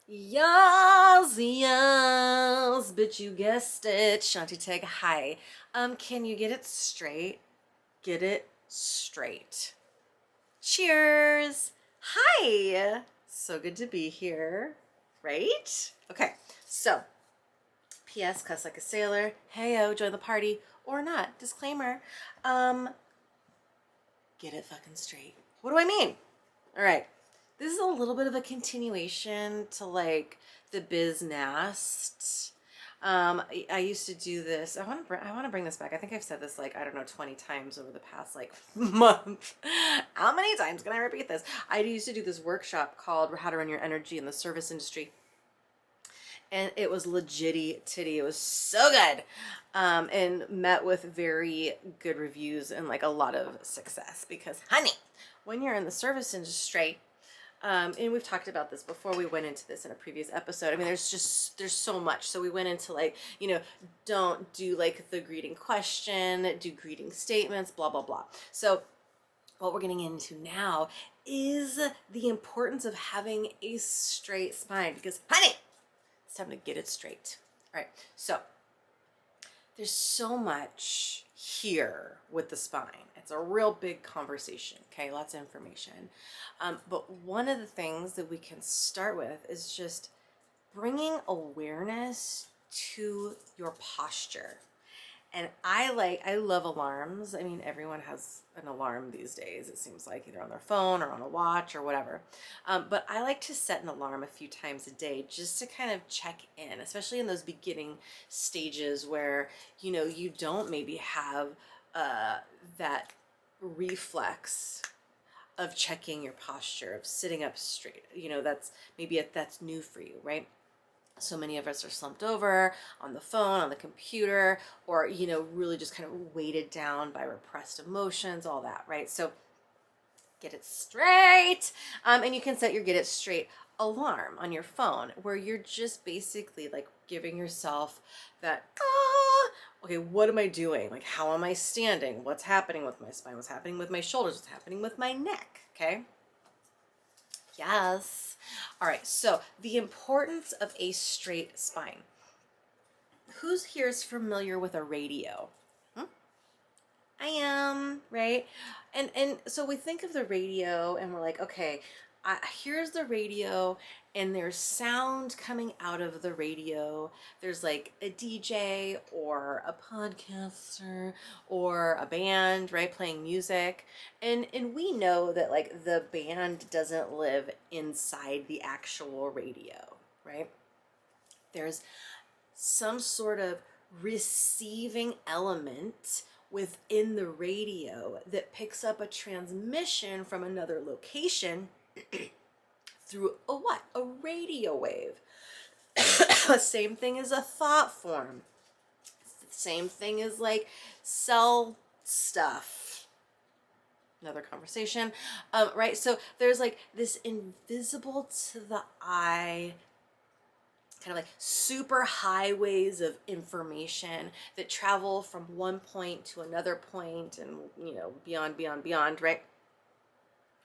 Yes, yes, but you guessed it. Shanti Tag, hi. Can you get it straight? Get it straight. Cheers. Hi. So good to be here. Right? Okay. So, P.S. Cuss like a sailor. Heyo, join the party or not. Disclaimer. Um, get it fucking straight. What do I mean? All right. This is a little bit of a continuation to like the biz nest. I used to do this. I want to bring this back. I think I've said this like I don't know 20 times over the past like month. How many times can I repeat this? I used to do this workshop called How to Run Your Energy in the Service Industry, and it was legitty titty. It was so good, and met with very good reviews and like a lot of success because, honey, when you're in the service industry, and we've talked about this before. We went into this in a previous episode. I mean, there's so much. So we went into like, don't do like the greeting question, do greeting statements, blah, blah, blah. So what we're getting into now is the importance of having a straight spine because, honey, it's time to get it straight. All right. So there's so much here with the spine. It's a real big conversation, okay? Lots of information. But one of the things that we can start with is just bringing awareness to your posture. And I love alarms. I mean, everyone has an alarm these days, it seems like, either on their phone or on a watch or whatever. But I like to set an alarm a few times a day just to kind of check in, especially in those beginning stages where, you don't maybe have that reflex of checking your posture, of sitting up straight. That's new for you, right? So many of us are slumped over on the phone, on the computer, or, really just kind of weighted down by repressed emotions, all that, right? So get it straight. And you can set your get it straight alarm on your phone where you're just basically like giving yourself that, okay, what am I doing? Like, how am I standing? What's happening with my spine? What's happening with my shoulders? What's happening with my neck? Okay. Yes. All right. So the importance of a straight spine. Who's here is familiar with a radio? Hmm? I am, right? And so we think of the radio and we're like, okay, here's the radio and there's sound coming out of the radio. There's like a DJ or a podcaster or a band, right, playing music. And we know that like the band doesn't live inside the actual radio, right? There's some sort of receiving element within the radio that picks up a transmission from another location through a what? A radio wave. Same thing as a thought form. Same thing as like cell stuff. Another conversation, right? So there's like this invisible to the eye kind of like super highways of information that travel from one point to another point and, beyond, beyond, beyond, right?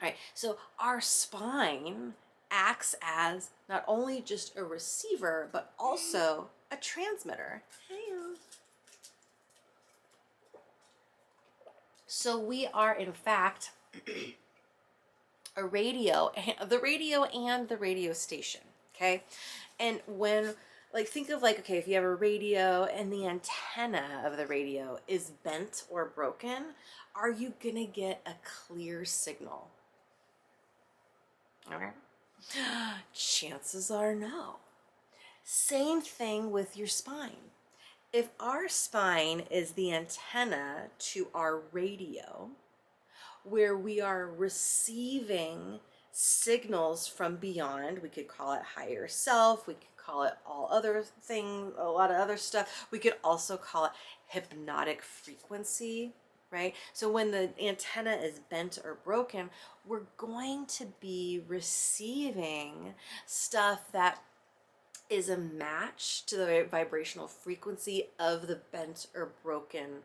Right. So our spine acts as not only just a receiver, but also a transmitter. So we are, in fact, a radio, the radio and the radio station. Okay. And when, like, think of like, okay, if you have a radio and the antenna of the radio is bent or broken, are you gonna get a clear signal? All right. Chances are no. Same thing with your spine. If our spine is the antenna to our radio, where we are receiving signals from beyond, we could call it higher self, we could call it all other things, a lot of other stuff. We could also call it hypnotic frequency, right? So when the antenna is bent or broken, we're going to be receiving stuff that is a match to the vibrational frequency of the bent or broken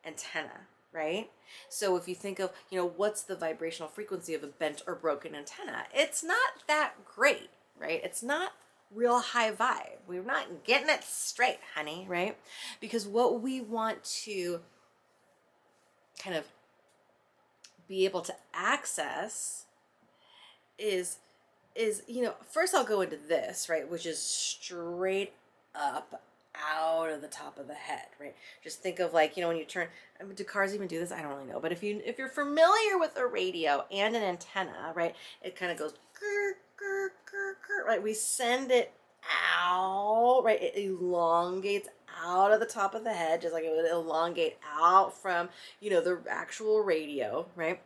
antenna, right? So if you think of, what's the vibrational frequency of a bent or broken antenna? It's not that great, right? It's not real high vibe. We're not getting it straight, honey, right? Because what we want to kind of be able to access is first I'll go into this, right, which is straight up out of the top of the head, right? Just think of like, when you turn, do cars even do this? I don't really know, but if you're familiar with a radio and an antenna, right, it kind of goes grr, grr, grr, grr, right? We send it out, right? It elongates out of the top of the head, just like it would elongate out from, the actual radio, right?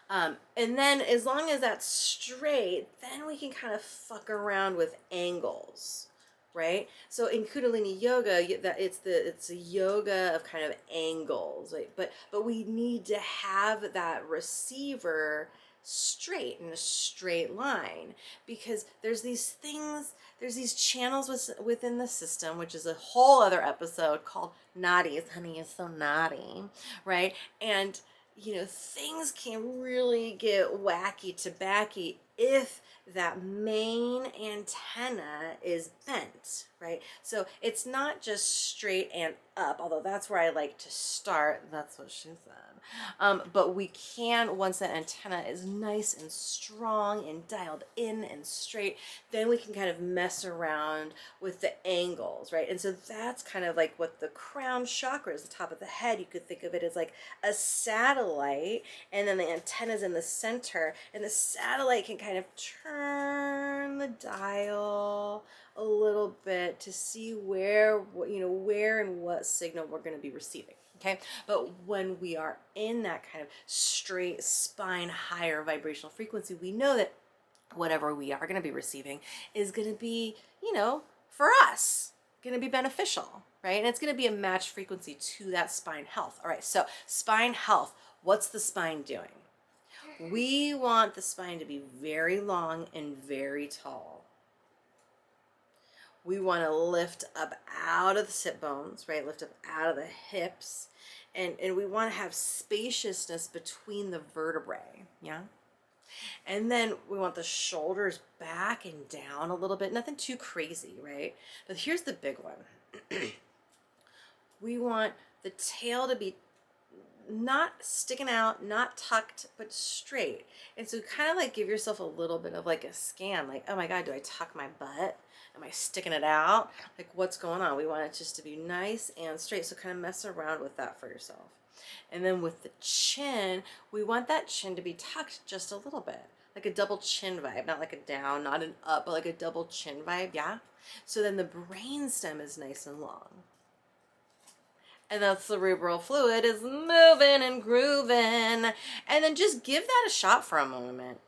And then as long as that's straight, then we can kind of fuck around with angles, right? So in Kundalini yoga, it's a yoga of kind of angles, right? But we need to have that receiver straight in a straight line, because there's these channels within the system, which is a whole other episode, called nadis. Honey is so naughty, right? And things can really get wacky tobacky if that main antenna is bent, right? So it's not just straight and up, although that's where I like to start. That's what she said. But we can, once that antenna is nice and strong and dialed in and straight, then we can kind of mess around with the angles, right? And so that's kind of like what the crown chakra is, the top of the head. You could think of it as like a satellite, and then the antenna's in the center, and the satellite can kind of turn the dial a little bit to see where and what signal we're going to be receiving. Okay, but when we are in that kind of straight spine, higher vibrational frequency, we know that whatever we are going to be receiving is going to be, for us, going to be beneficial, right? And it's going to be a matched frequency to that spine health. All right, so spine health, what's the spine doing? We want the spine to be very long and very tall. We want to lift up out of the sit bones, right? Lift up out of the hips. And we want to have spaciousness between the vertebrae, yeah? And then we want the shoulders back and down a little bit. Nothing too crazy, right? But here's the big one. We want the tail to be not sticking out, not tucked, but straight. And so kind of like give yourself a little bit of like a scan, like, oh my God, do I tuck my butt? Am I sticking it out? Like, what's going on? We want it just to be nice and straight. So kind of mess around with that for yourself. And then with the chin, we want that chin to be tucked just a little bit, like a double chin vibe, not like a down, not an up, but like a double chin vibe, yeah? So then the brain stem is nice and long. And the cerebral fluid is moving and grooving. And then just give that a shot for a moment.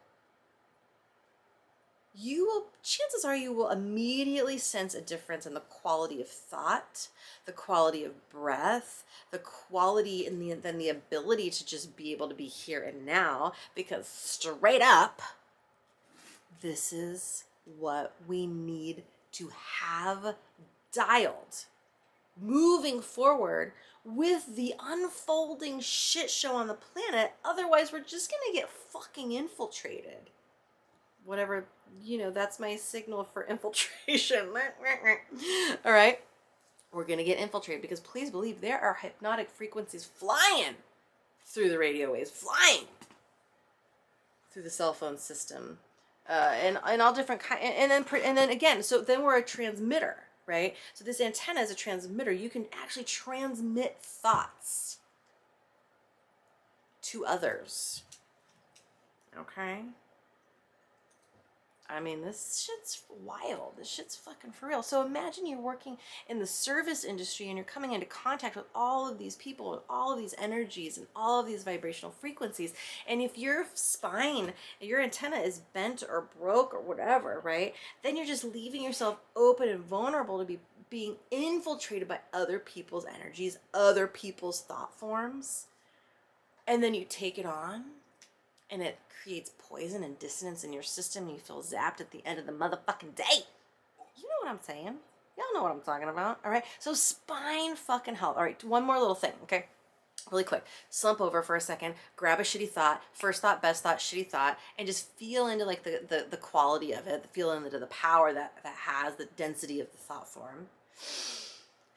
Chances are you will immediately sense a difference in the quality of thought, the quality of breath, the quality and then the ability to just be able to be here and now, because straight up, this is what we need to have dialed moving forward with the unfolding shit show on the planet. Otherwise, we're just gonna get fucking infiltrated. Whatever, that's my signal for infiltration. All right, we're gonna get infiltrated, because please believe there are hypnotic frequencies flying through the radio waves, flying through the cell phone system, and all different kinds. And then again, so then we're a transmitter, right? So this antenna is a transmitter. You can actually transmit thoughts to others. Okay? I mean, this shit's wild. This shit's fucking for real. So imagine you're working in the service industry and you're coming into contact with all of these people and all of these energies and all of these vibrational frequencies. And if your spine, your antenna is bent or broke or whatever, right? Then you're just leaving yourself open and vulnerable to be being infiltrated by other people's energies, other people's thought forms. And then you take it on, and it creates poison and dissonance in your system, and you feel zapped at the end of the motherfucking day. You know what I'm saying? Y'all know what I'm talking about, all right? So spine fucking health. All right, one more little thing, okay? Really quick, slump over for a second, grab a shitty thought, first thought, best thought, shitty thought, and just feel into like the quality of it, feel into the power that has, the density of the thought form.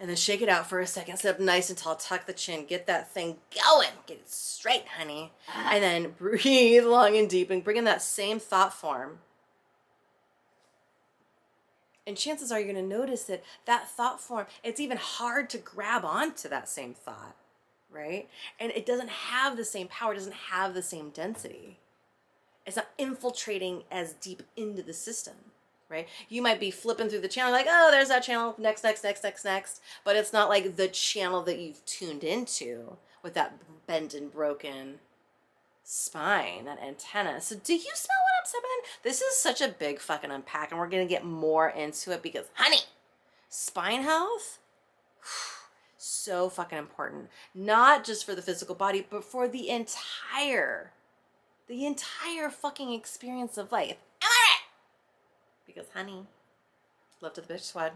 And then shake it out for a second, sit up nice and tall, tuck the chin, get that thing going, get it straight, honey. And then breathe long and deep and bring in that same thought form. And chances are you're going to notice that that thought form, it's even hard to grab onto that same thought, right? And it doesn't have the same power, it doesn't have the same density. It's not infiltrating as deep into the system, right? You might be flipping through the channel like, oh, there's that channel, next. But it's not like the channel that you've tuned into with that bent and broken spine, that antenna. So do you smell what I'm sipping? This is such a big fucking unpack, and we're gonna get more into it because, honey, spine health, so fucking important. Not just for the physical body, but for the entire fucking experience of life. Am I right? Because, honey, love to the bitch squad.